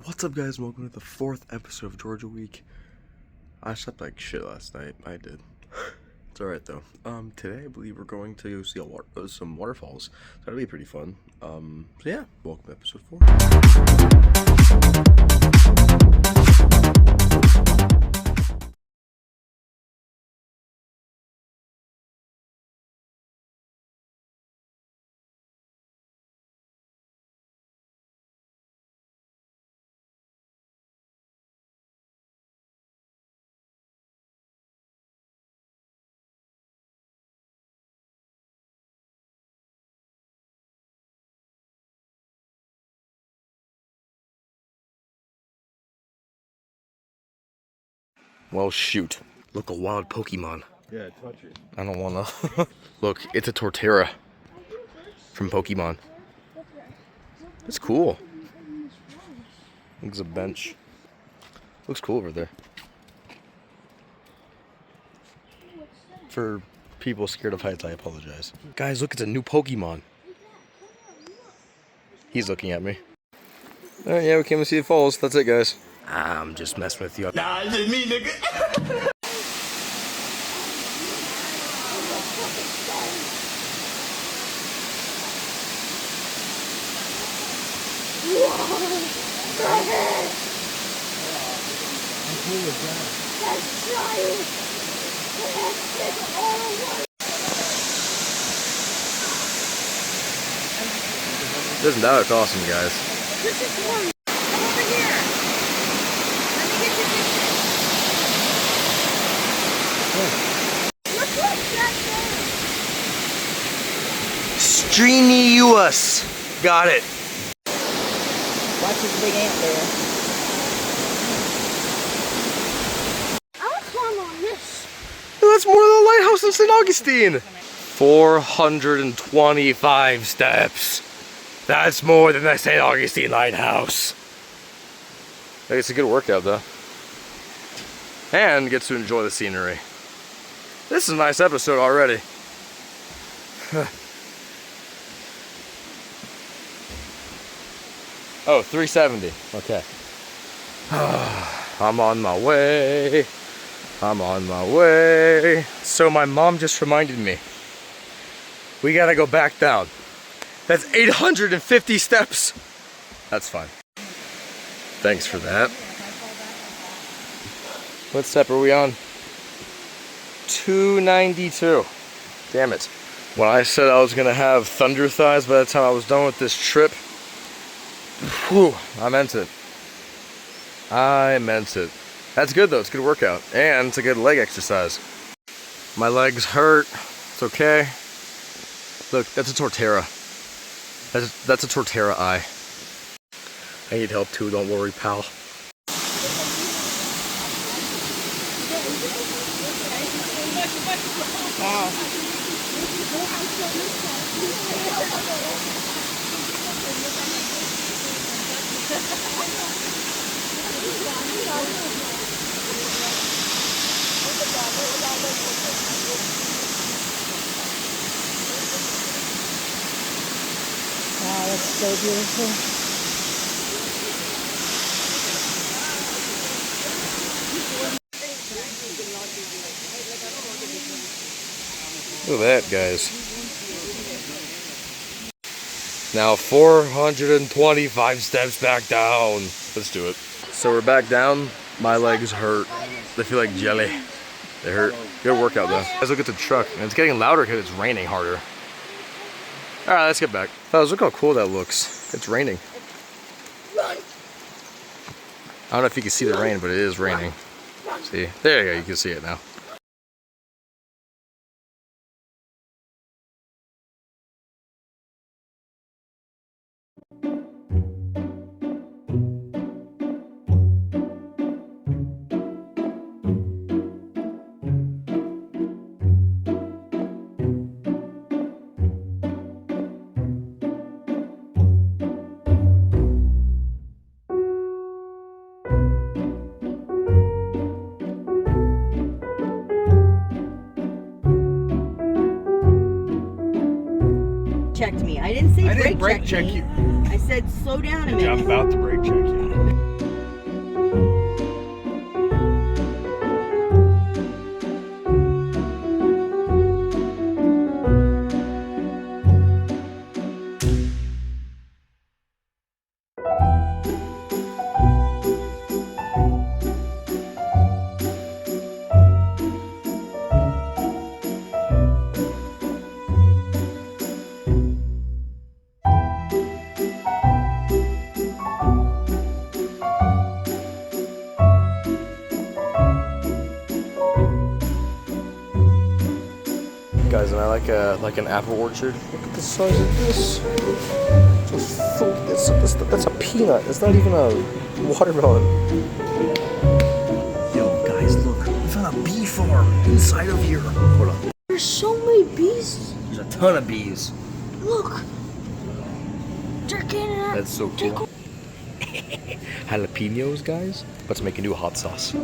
What's up, guys? Welcome to the 4th episode of Georgia Week. I slept like shit last night. I did. It's alright though. Today I believe we're going to see some waterfalls. So that'll be pretty fun. So yeah, welcome to episode 4. Well, shoot. Look, a wild Pokemon. Yeah, touch it. I don't wanna. Look, it's a Torterra from Pokemon. It's cool. Looks a bench. Looks cool over there. For people scared of heights, I apologize. Guys, look, it's a new Pokemon. He's looking at me. Alright, yeah, we came to see the falls. That's it, guys. I'm just messing with you. Nah, it's just me, nigga. Isn't that look awesome, guys? This is one. Come over here. Let me get your picture. Look what's that Strenuous. Got it. Watch this big ant there. I want to climb on this. That's more than the lighthouse in St. Augustine. 425 steps. That's more than the St. Augustine Lighthouse. Hey, it's a good workout, though. And gets to enjoy the scenery. This is a nice episode already. Oh, 370. Okay. I'm on my way. I'm on my way. So my mom just reminded me. We gotta go back down. That's 850 steps. That's fine. Thanks for that. What step are we on? 292. Damn it. When I said I was gonna have thunder thighs by the time I was done with this trip, whew, I meant it. I meant it. That's good though, it's a good workout. And it's a good leg exercise. My legs hurt, it's okay. Look, that's a Torterra. That's a Torterra eye. I need help too, don't worry, pal. Wow. Wow, that's so beautiful. Look at that, guys. Now 425 steps back down. Let's do it. So we're back down. My legs hurt. They feel like jelly. They hurt. Good workout though. Guys, look at the truck. And it's getting louder because it's raining harder. Alright, let's get back. Fellas, look how cool that looks. It's raining. I don't know if you can see the rain, but it is raining. See? There you go, you can see it now. Checked me. I didn't say I didn't brake check me. you. I said slow down a minute. I'm about to brake check you. I like an apple orchard. Look at the size of this. That's a peanut. It's not even a watermelon. Yo, guys, look. We found a bee farm inside of here. Hold on. There's so many bees. There's a ton of bees. Look. They're getting out. That's so cool. Jalapenos, guys. Let's make a new hot sauce.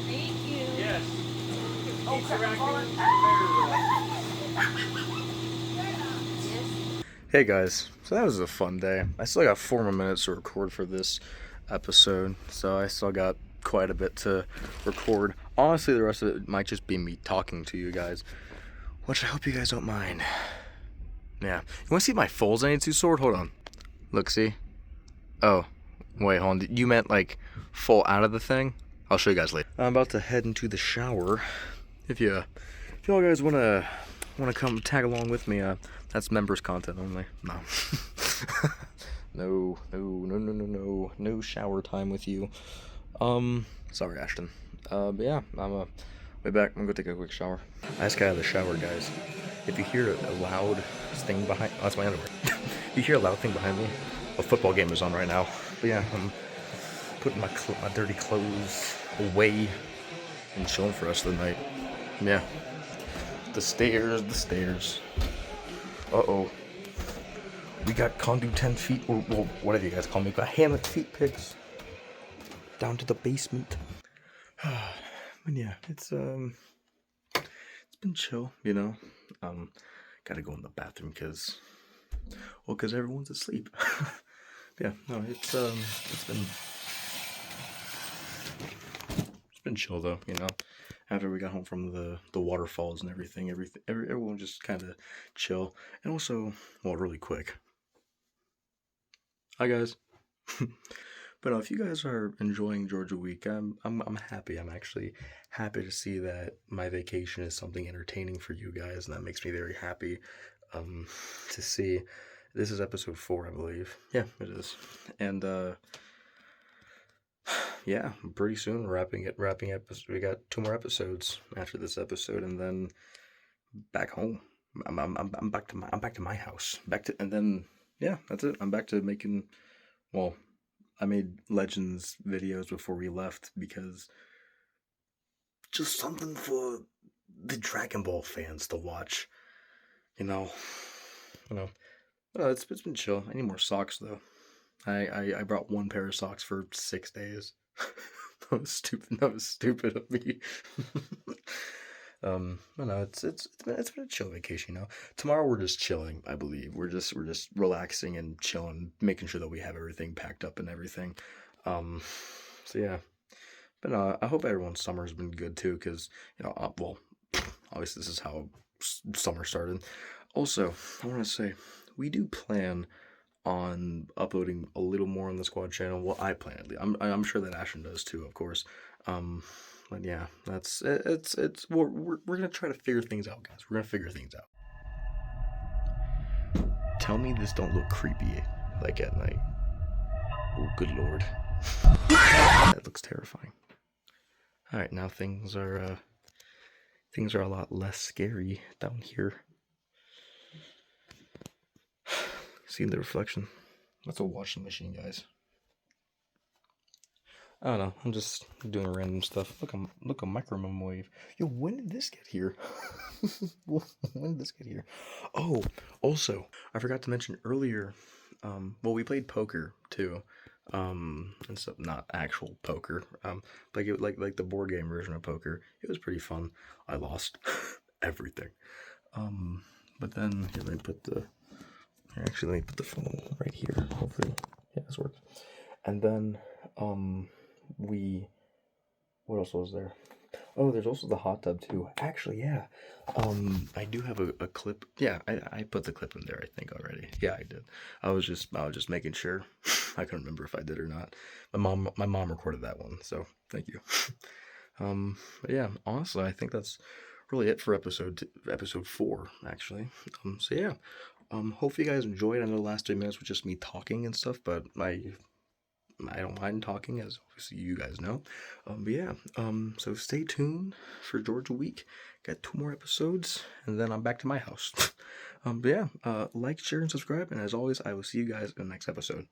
Thank you. Yes. Hey guys, so that was a fun day. I still got 4 more minutes to record for this episode, so I still got quite a bit to record. Honestly, the rest of it might just be me talking to you guys, which I hope you guys don't mind. Yeah. You want to see my Foles N82 sword? Hold on. Look, see? Oh, wait, hold on. You meant like fall out of the thing? I'll show you guys later. I'm about to head into the shower. If y'all guys wanna come tag along with me, that's members content only. No. No shower time with you. Sorry, Ashton. But yeah, I'm way back. I'm gonna go take a quick shower. I just got out of the shower, guys. If you hear a loud thing behind, oh, that's my underwear. If you hear a loud thing behind me, a football game is on right now. But yeah, I'm putting my dirty clothes away and chilling for us the night. Yeah. The stairs. Uh-oh. We got conduit 10 feet, or well, whatever you guys call me. Got hammock feet pics. Down to the basement. But yeah, it's been chill, you know. Gotta go in the bathroom because everyone's asleep. Yeah, no, it's been chill though, you know. After we got home from the waterfalls and everything, everyone just kind of chill. And also, well, really quick. Hi guys. But if you guys are enjoying Georgia Week, I'm happy. I'm actually happy to see that my vacation is something entertaining for you guys, and that makes me very happy to see. This is episode 4, I believe. Yeah, it is. And yeah, pretty soon wrapping episode. We got 2 more episodes after this episode, and then back home. I'm back to my house. And then yeah, that's it. I'm back to making. Well, I made Legends videos before we left because just something for the Dragon Ball fans to watch. You know. It's been chill. I need more socks though. I brought 1 pair of socks for 6 days. That was stupid of me. No, it's been a chill vacation, you know. Tomorrow we're just chilling, I believe. We're just relaxing and chilling, making sure that we have everything packed up and everything. So yeah. But no, I hope everyone's summer's been good too, because you know, well, obviously this is how summer started. Also, I want to say we do plan on uploading a little more on the squad channel. Well, I plan at least. I'm sure that Ashton does too, of course. But yeah, that's it's we're gonna try to figure things out, guys. We're gonna figure things out. Tell me this don't look creepy, like at night. Oh, good lord, that looks terrifying. All right, now things are a lot less scary down here. See the reflection. That's a washing machine, guys. I don't know. I'm just doing random stuff. Look, a microwave wave. Yo, when did this get here? When did this get here? Oh, also, I forgot to mention earlier. Well, we played poker too. And stuff, not actual poker. Like the board game version of poker. It was pretty fun. I lost everything. But then here, let me put the phone right here. Hopefully, yeah, this works. And then, we what else was there? Oh, there's also the hot tub too. Actually, yeah. I do have a clip. Yeah, I put the clip in there, I think, already. Yeah, I did. I was just making sure. I couldn't remember if I did or not. My mom recorded that one, so thank you. But yeah, honestly, I think that's really it for episode 4, actually. So yeah. Hopefully you guys enjoyed. I know the last 3 minutes was just me talking and stuff, but I don't mind talking, as obviously you guys know. But yeah, so stay tuned for Georgia Week. Got 2 more episodes, and then I'm back to my house. But yeah, like, share, and subscribe, and as always, I will see you guys in the next episode.